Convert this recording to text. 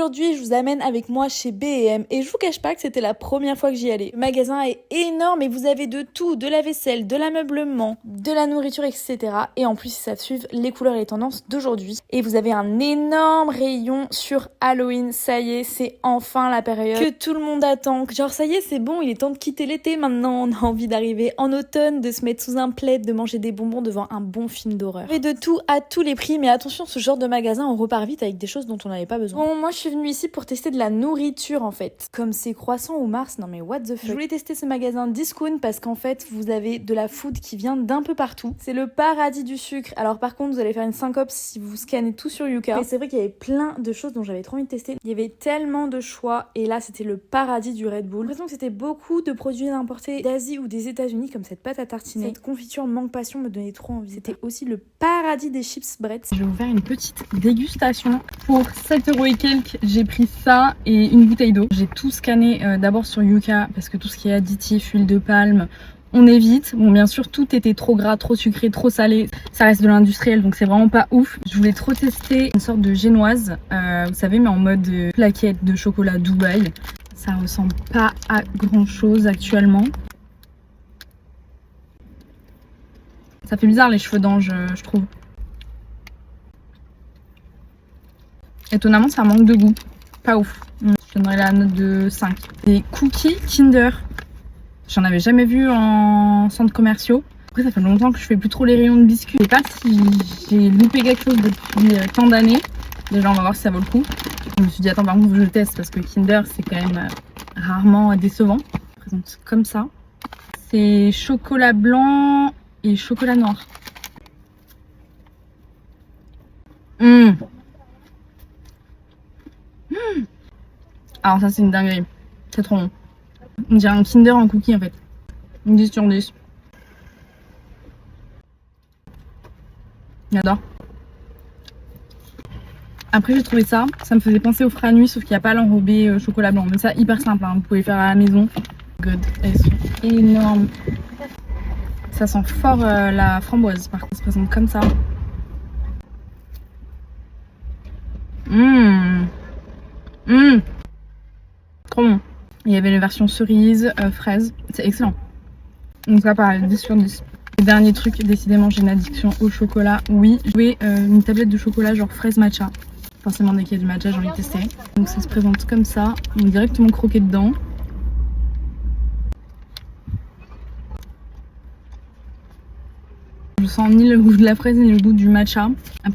Aujourd'hui, je vous amène avec moi chez B&M et je vous cache pas que c'était la première fois que j'y allais. Le magasin est énorme et vous avez de tout, de la vaisselle, de l'ameublement, de la nourriture, etc. Et en plus, ils savent suivre les couleurs et les tendances d'aujourd'hui. Et vous avez un énorme rayon sur Halloween. Ça y est, c'est enfin la période que tout le monde attend. Genre, ça y est, c'est bon, il est temps de quitter l'été maintenant. On a envie d'arriver en automne, de se mettre sous un plaid, de manger des bonbons devant un bon film d'horreur. Et de tout à tous les prix, mais attention, ce genre de magasin, on repart vite avec des choses dont on n'avait pas besoin. Bon, moi je suis venue ici pour tester de la nourriture en fait. Comme ces croissants au Mars, non mais what the fuck. Je voulais tester ce magasin Discount parce qu'en fait vous avez de la food qui vient d'un peu partout. C'est le paradis du sucre. Alors par contre vous allez faire une syncope si vous scannez tout sur Yuka. Mais c'est vrai qu'il y avait plein de choses dont j'avais trop envie de tester. Il y avait tellement de choix et là c'était le paradis du Red Bull. J'ai l'impression que c'était beaucoup de produits importés d'Asie ou des États-Unis comme cette pâte à tartiner. Cette confiture mangue passion me donnait trop envie. C'était aussi le paradis des chips Bretz. Je vais vous faire une petite dégustation. Pour 7€ et quelques, j'ai pris ça et une bouteille d'eau. J'ai tout scanné d'abord sur Yuka parce que tout ce qui est additif, huile de palme, on évite. Bon, bien sûr, tout était trop gras, trop sucré, trop salé. Ça reste de l'industriel, donc c'est vraiment pas ouf. Je voulais trop tester une sorte de génoise, vous savez, mais en mode plaquette de chocolat Dubaï. Ça ressemble pas à grand chose actuellement. Ça fait bizarre les cheveux d'ange, je trouve. Étonnamment, ça manque de goût. Pas ouf. Je donnerais la note de 5. Des cookies Kinder. J'en avais jamais vu en centre commerciaux. Après, ça fait longtemps que je fais plus trop les rayons de biscuits. Je sais pas si j'ai loupé quelque chose depuis tant d'années. Déjà, on va voir si ça vaut le coup. Je me suis dit, attends, par contre, je le teste parce que Kinder, c'est quand même rarement décevant. Je présente comme ça. C'est chocolat blanc et chocolat noir. Alors ça c'est une dinguerie, c'est trop bon. On dirait un Kinder en cookie en fait. 10 sur 10. J'adore. Après j'ai trouvé ça me faisait penser aux Franui sauf qu'il n'y a pas l'enrobé chocolat blanc. Mais ça hyper simple, hein. Vous pouvez faire à la maison. Good, elles sont énormes. Ça sent fort la framboise par contre, ça se présente comme ça. Trop bon. Il y avait les versions cerise, fraise. C'est excellent. Donc ça pareil, 10 sur 10. Le dernier truc, décidément j'ai une addiction au chocolat. Oui, je voulais une tablette de chocolat genre fraise matcha. Forcément dès qu'il y a du matcha j'ai envie de tester. Donc ça se présente comme ça. On est directement croqué dedans. Je sens ni le goût de la fraise ni le goût du matcha. Après